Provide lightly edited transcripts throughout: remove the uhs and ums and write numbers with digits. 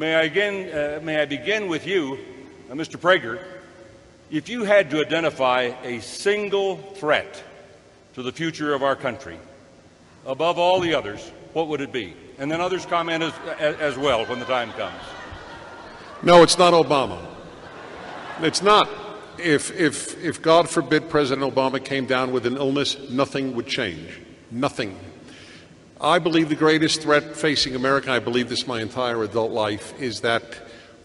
May I begin with you, Mr. Prager? If you had to identify a single threat to the future of our country, above all the others, what would it be? And then others comment as well when the time comes. No, it's not Obama. It's not. If God forbid President Obama came down with an illness, nothing would change. Nothing. I believe the greatest threat facing America, I believe this my entire adult life, is that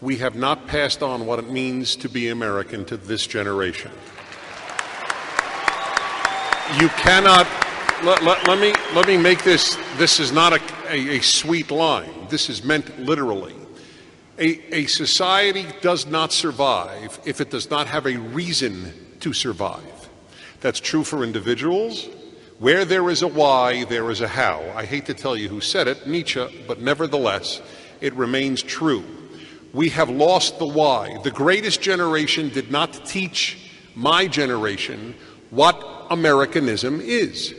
we have not passed on what it means to be American to this generation. You cannot, let me make this is not a sweet line. This is meant literally. A society does not survive if it does not have a reason to survive. That's true for individuals. Where there is a why, there is a how. I hate to tell you who said it, Nietzsche, but nevertheless, it remains true. We have lost the why. The greatest generation did not teach my generation what Americanism is.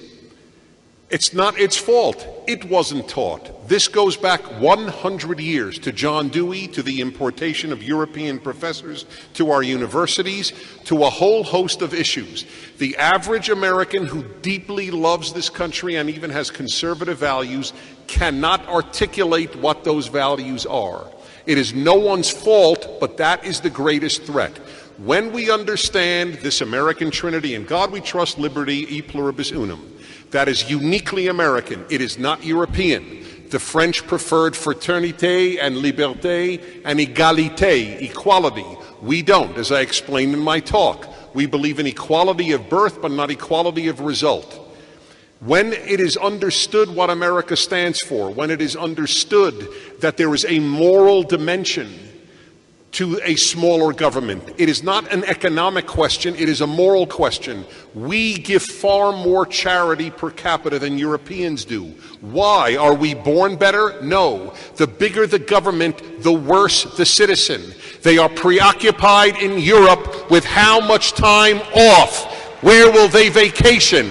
It's not its fault. It wasn't taught. This goes back 100 years to John Dewey, to the importation of European professors to our universities, to a whole host of issues. The average American who deeply loves this country and even has conservative values cannot articulate what those values are. It is no one's fault, but that is the greatest threat. When we understand this American trinity, in God we trust, liberty, e pluribus unum, that is uniquely American. It is not European. The French preferred fraternité and liberté and égalité, equality. We don't, as I explained in my talk. We believe in equality of birth, but not equality of result. When it is understood what America stands for, when it is understood that there is a moral dimension to a smaller government, it is not an economic question, it is a moral question. We give far more charity per capita than Europeans do. Why? Are we born better? No. The bigger the government, the worse the citizen. They are preoccupied in Europe with how much time off. Where will they vacation?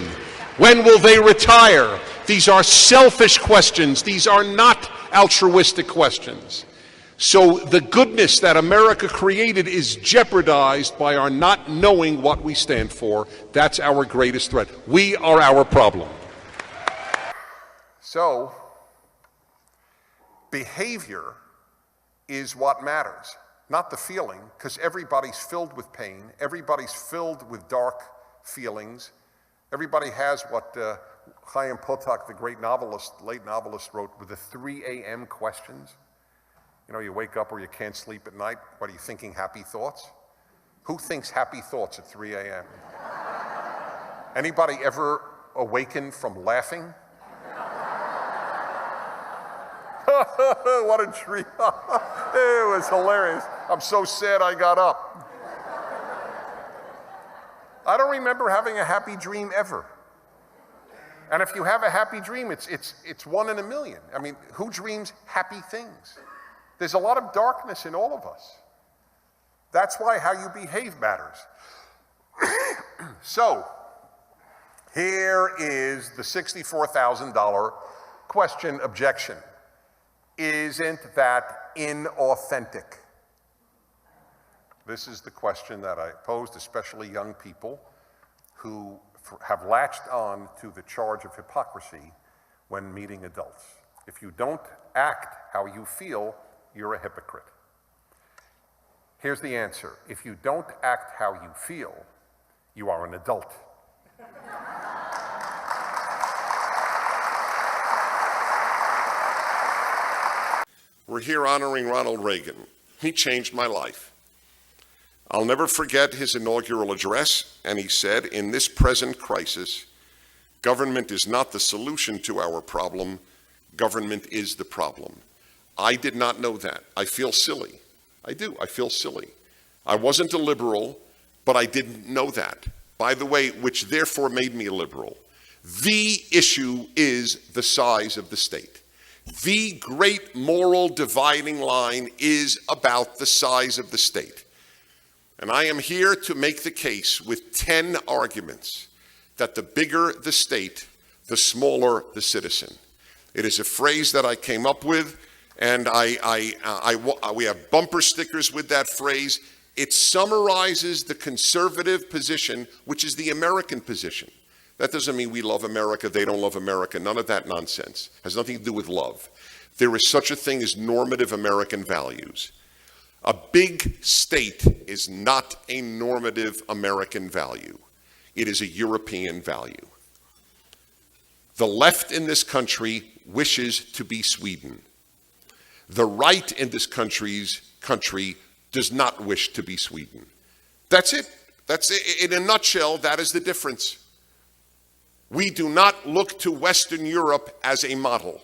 When will they retire? These are selfish questions. These are not altruistic questions. So the goodness that America created is jeopardized by our not knowing what we stand for. That's our greatest threat. We are our problem. So, behavior is what matters, not the feeling, because everybody's filled with pain, everybody's filled with dark feelings. Everybody has what Chaim Potok, the great novelist, late novelist, wrote with the 3 a.m. questions. You know, you wake up or you can't sleep at night. What are you thinking? Happy thoughts? Who thinks happy thoughts at 3 a.m.? Anybody ever awaken from laughing? What a treat. It was hilarious. I'm so sad I got up. I don't remember having a happy dream ever. And if you have a happy dream, it's 1 in a million. I mean, who dreams happy things? There's a lot of darkness in all of us. That's why how you behave matters. So, here is the $64,000 question objection. Isn't that inauthentic? This is the question that I posed, especially young people who have latched on to the charge of hypocrisy when meeting adults. If you don't act how you feel, you're a hypocrite. Here's the answer. If you don't act how you feel, you are an adult. We're here honoring Ronald Reagan. He changed my life. I'll never forget his inaugural address, and he said, in this present crisis, government is not the solution to our problem, government is the problem. I did not know that. I feel silly. I do. I feel silly. I wasn't a liberal, but I didn't know that. By the way, which therefore made me a liberal. The issue is the size of the state. The great moral dividing line is about the size of the state. And I am here to make the case with 10 arguments that the bigger the state, the smaller the citizen. It is a phrase that I came up with. And we have bumper stickers with that phrase. It summarizes the conservative position, which is the American position. That doesn't mean we love America, they don't love America. None of that nonsense. It has nothing to do with love. There is such a thing as normative American values. A big state is not a normative American value. It is a European value. The left in this country wishes to be Sweden. The right in this country does not wish to be Sweden. That's it. That's it. In a nutshell, that is the difference. We do not look to Western Europe as a model.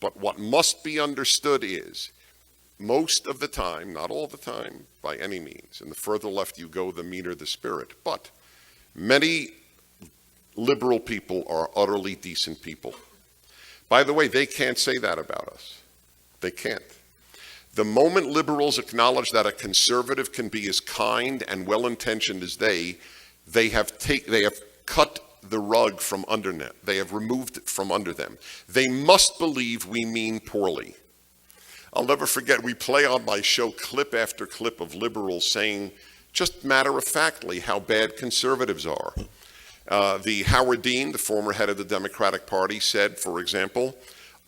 But what must be understood is, most of the time, not all the time by any means, and the further left you go, the meaner the spirit, but many liberal people are utterly decent people. By the way, they can't say that about us. They can't. The moment liberals acknowledge that a conservative can be as kind and well-intentioned as they have cut the rug from under them. They have removed it from under them. They must believe we mean poorly. I'll never forget, we play on my show clip after clip of liberals saying, just matter-of-factly, how bad conservatives are. The Howard Dean, the former head of the Democratic Party, said, for example,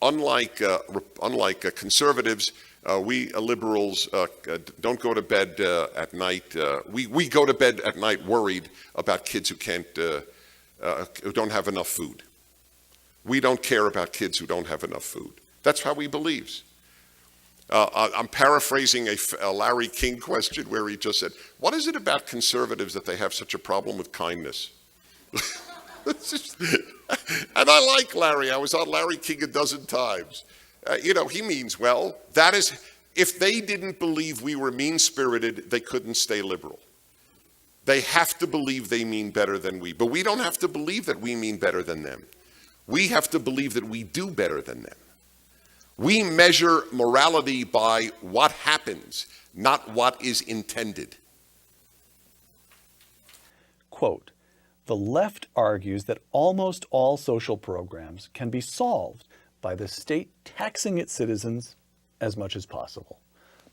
unlike conservatives, we liberals don't go to bed at night. We go to bed at night worried about kids who don't have enough food. We don't care about kids who don't have enough food. That's how he believes. I'm paraphrasing a Larry King question where he just said, what is it about conservatives that they have such a problem with kindness? And I like Larry. I was on Larry King a dozen times. He means well. That is, if they didn't believe we were mean-spirited, they couldn't stay liberal. They have to believe they mean better than we. But we don't have to believe that we mean better than them. We have to believe that we do better than them. We measure morality by what happens, not what is intended. Quote, the left argues that almost all social programs can be solved by the state taxing its citizens as much as possible.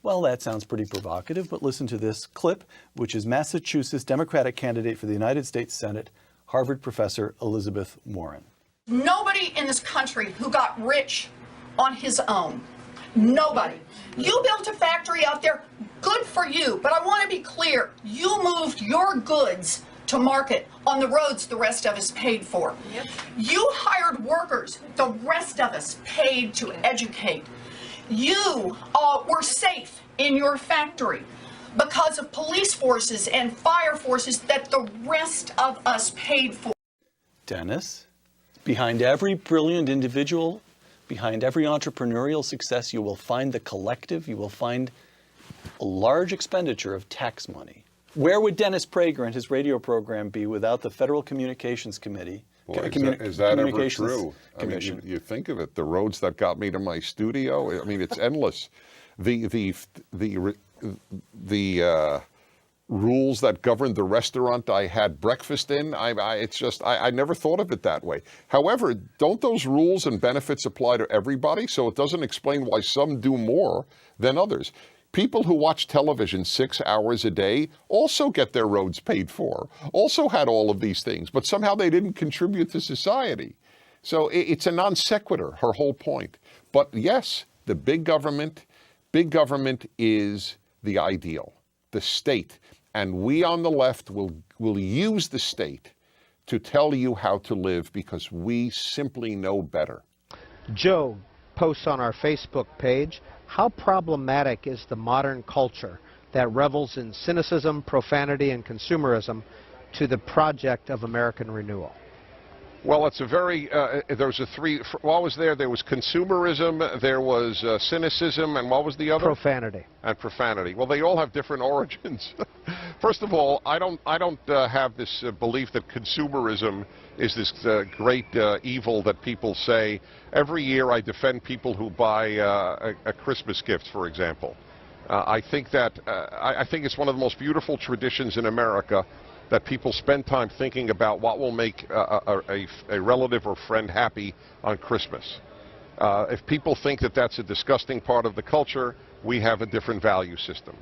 Well, that sounds pretty provocative, but listen to this clip, which is Massachusetts Democratic candidate for the United States Senate, Harvard professor Elizabeth Warren. Nobody in this country who got rich on his own. Nobody. You built a factory out there, good for you, but I want to be clear, you moved your goods to market on the roads the rest of us paid for. Yep. You hired workers the rest of us paid to educate. You were safe in your factory because of police forces and fire forces that the rest of us paid for. Dennis, behind every brilliant individual, behind every entrepreneurial success, you will find the collective, you will find a large expenditure of tax money. Where would Dennis Prager and his radio program be without the Federal Communications Committee? Boy, is that ever true? I mean, you think of it, the roads that got me to my studio, I mean, it's endless. The rules that govern the restaurant I had breakfast in, I never thought of it that way. However, don't those rules and benefits apply to everybody? So it doesn't explain why some do more than others. People who watch television 6 hours a day also get their roads paid for, also had all of these things, but somehow they didn't contribute to society. So it's a non sequitur, her whole point. But yes, the big government is the ideal, the state. And we on the left will use the state to tell you how to live because we simply know better. Joe posts on our Facebook page, how problematic is the modern culture that revels in cynicism, profanity, and consumerism to the project of American renewal? Well, it's a very, what was there? There was consumerism, there was cynicism, and what was the other? Profanity. And profanity. Well, they all have different origins. First of all, I don't have this belief that consumerism is this great evil that people say. Every year I defend people who buy a Christmas gift, for example. I think it's one of the most beautiful traditions in America that people spend time thinking about what will make a relative or friend happy on Christmas. If people think that that's a disgusting part of the culture, we have a different value system.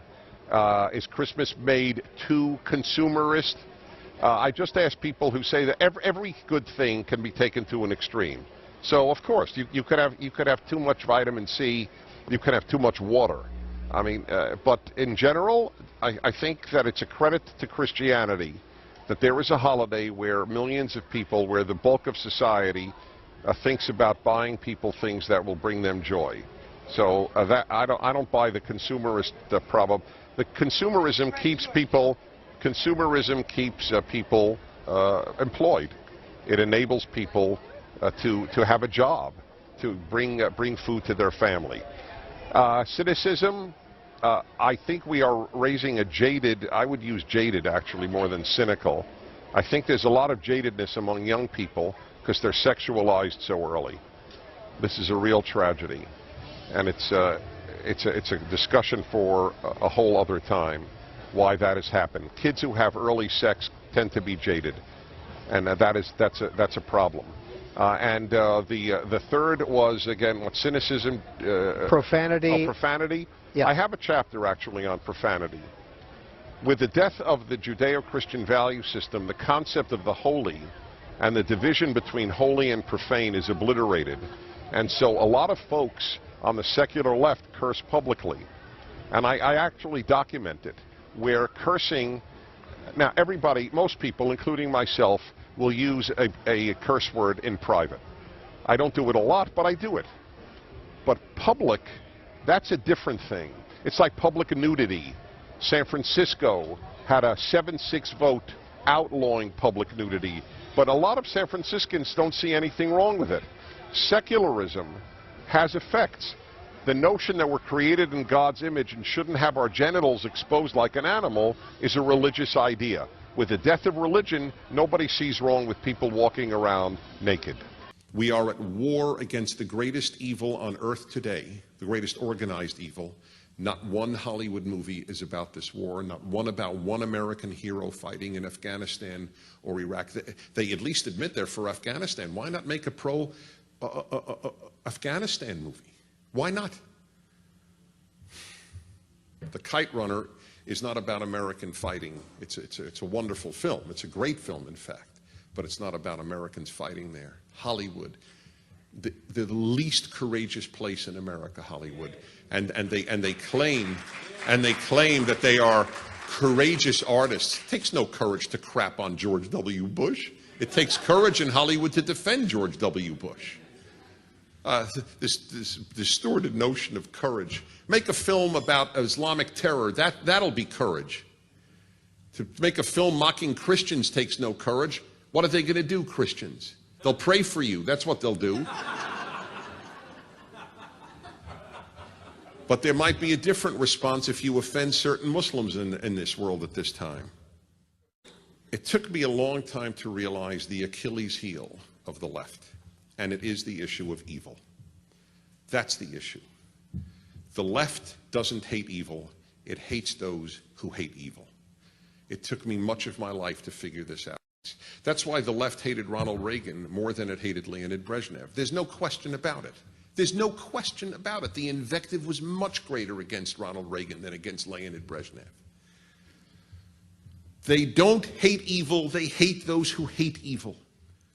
Is Christmas made too consumerist? I just ask people who say that every good thing can be taken to an extreme. So of course you could have too much vitamin C, you could have too much water. I mean, but in general, I think that it's a credit to Christianity that there is a holiday where millions of people, where the bulk of society thinks about buying people things that will bring them joy. So that I don't buy the consumerist problem. The consumerism keeps people employed. It enables people to have a job, to bring food to their family. Cynicism, I think we are raising a jaded, I would use jaded actually more than cynical. I think there's a lot of jadedness among young people because they're sexualized so early. This is a real tragedy, and it's a discussion for a whole other time, why that has happened. Kids who have early sex tend to be jaded, and that's a problem. The third was, again, what, cynicism? Profanity. Oh, profanity? Yeah. I have a chapter actually on profanity. With the death of the Judeo-Christian value system, the concept of the holy and the division between holy and profane is obliterated. And so a lot of folks on the secular left curse publicly. And I actually document it, where cursing, now everybody, most people, including myself, will use a curse word in private. I don't do it a lot, but I do it. But public, that's a different thing. It's like public nudity. San Francisco had a 7-6 vote outlawing public nudity, but a lot of San Franciscans don't see anything wrong with it. Secularism has effects. The notion that we're created in God's image and shouldn't have our genitals exposed like an animal is a religious idea. With the death of religion, nobody sees wrong with people walking around naked. We are at war against the greatest evil on earth today, the greatest organized evil. Not one Hollywood movie is about this war, not one about one American hero fighting in Afghanistan or Iraq. They at least admit they're for Afghanistan. Why not make a pro-Afghanistan movie? Why not? The Kite Runner is not about American fighting. It's a wonderful film. It's a great film, in fact, but it's not about Americans fighting there. Hollywood, the least courageous place in America, Hollywood, and they claim that they are courageous artists. It takes no courage to crap on George W. Bush. It takes courage in Hollywood to defend George W. Bush. This distorted notion of courage. Make a film about Islamic terror. That'll be courage. To make a film mocking Christians takes no courage. What are they going to do, Christians? They'll pray for you. That's what they'll do. But there might be a different response if you offend certain Muslims in this world at this time. It took me a long time to realize the Achilles heel of the left, and it is the issue of evil. That's the issue. The left doesn't hate evil. It hates those who hate evil. It took me much of my life to figure this out. That's why the left hated Ronald Reagan more than it hated Leonid Brezhnev. There's no question about it. There's no question about it. The invective was much greater against Ronald Reagan than against Leonid Brezhnev. They don't hate evil. They hate those who hate evil.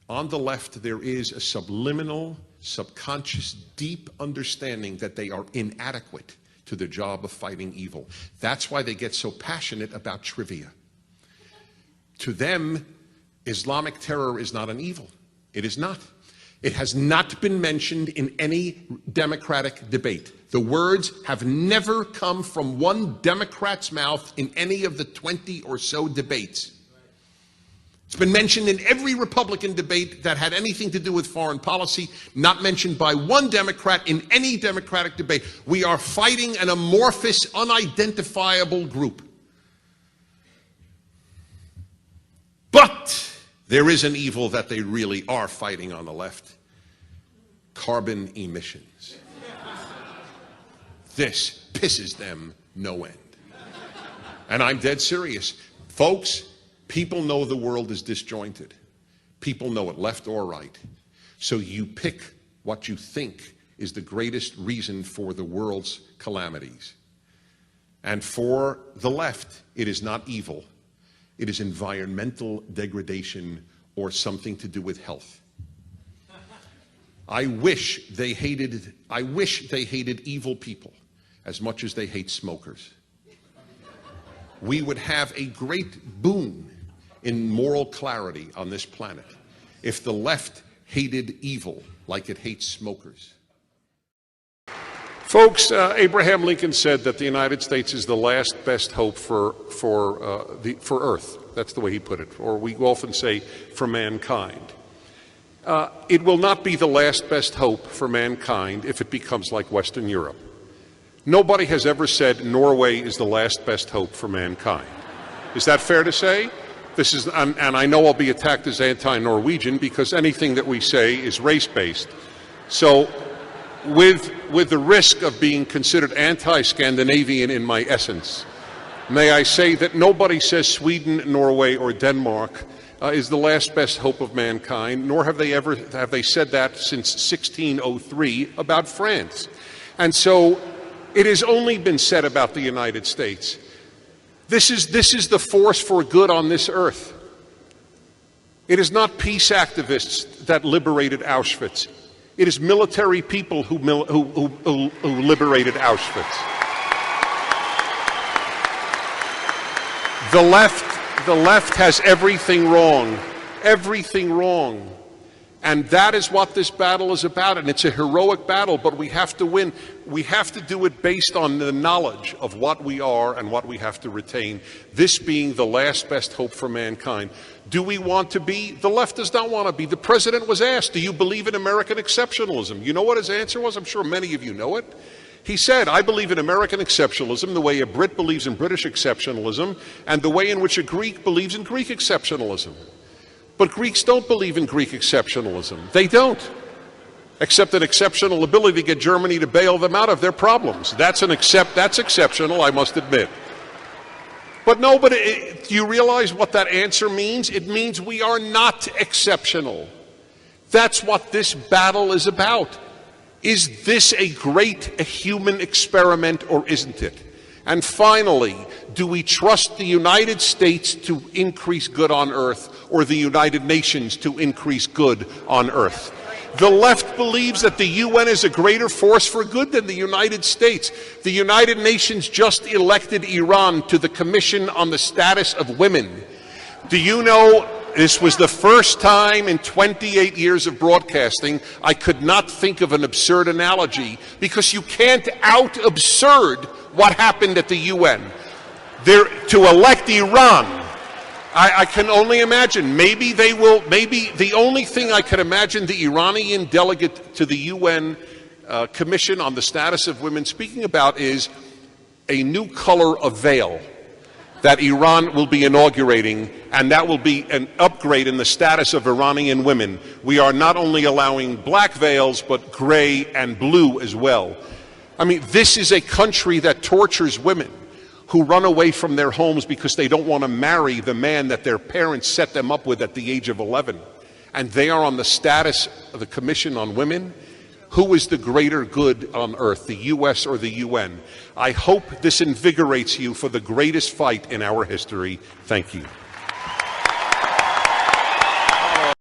On the left, there is a subliminal, subconscious, deep understanding that they are inadequate to the job of fighting evil. That's why they get so passionate about trivia. To them, Islamic terror is not an evil. It is not. It has not been mentioned in any Democratic debate. The words have never come from one Democrat's mouth in any of the 20 or so debates. It's been mentioned in every Republican debate that had anything to do with foreign policy, not mentioned by one Democrat in any Democratic debate. We are fighting an amorphous, unidentifiable group. But there is an evil that they really are fighting on the left: carbon emissions. This pisses them no end. And I'm dead serious. Folks, people know the world is disjointed. People know it left or right. So you pick what you think is the greatest reason for the world's calamities. And for the left, it is not evil. It is environmental degradation or something to do with health. I wish they hated evil people as much as they hate smokers. We would have a great boon in moral clarity on this planet if the left hated evil like it hates smokers. Folks, Abraham Lincoln said that the United States is the last best hope for Earth. That's the way he put it. Or we often say, for mankind. It will not be the last best hope for mankind if it becomes like Western Europe. Nobody has ever said Norway is the last best hope for mankind. Is that fair to say? And I know I'll be attacked as anti-Norwegian because anything that we say is race-based. So with the risk of being considered anti-Scandinavian in my essence, may I say that nobody says Sweden, Norway, or Denmark is the last best hope of mankind, nor have they said that since 1603 about France. And so it has only been said about the United States. This is the force for good on this earth. It is not peace activists that liberated Auschwitz. It is military people who liberated Auschwitz. The left has everything wrong. Everything wrong. And that is what this battle is about, and it's a heroic battle, but we have to win. We have to do it based on the knowledge of what we are and what we have to retain, this being the last best hope for mankind. Do we want to be? The left does not want to be. The president was asked, do you believe in American exceptionalism? You know what his answer was? I'm sure many of you know it. He said, I believe in American exceptionalism the way a Brit believes in British exceptionalism and the way in which a Greek believes in Greek exceptionalism. But Greeks don't believe in Greek exceptionalism. They don't. Except an exceptional ability to get Germany to bail them out of their problems. That's exceptional, I must admit. But no, do you realize what that answer means? It means we are not exceptional. That's what this battle is about. Is this a human experiment or isn't it? And finally, do we trust the United States to increase good on earth or the United Nations to increase good on earth? The left believes that the UN is a greater force for good than the United States. The United Nations just elected Iran to the Commission on the Status of Women. Do you know, this was the first time in 28 years of broadcasting I could not think of an absurd analogy, because you can't out-absurd what happened at the UN. To elect Iran, I can only imagine, maybe the only thing I can imagine the Iranian delegate to the UN Commission on the Status of Women speaking about is a new color of veil that Iran will be inaugurating, and that will be an upgrade in the status of Iranian women. We are not only allowing black veils, but gray and blue as well. I mean, this is a country that tortures women who run away from their homes because they don't want to marry the man that their parents set them up with at the age of 11. And they are on the status of the Commission on Women. Who is the greater good on earth, the U.S. or the UN? I hope this invigorates you for the greatest fight in our history. Thank you.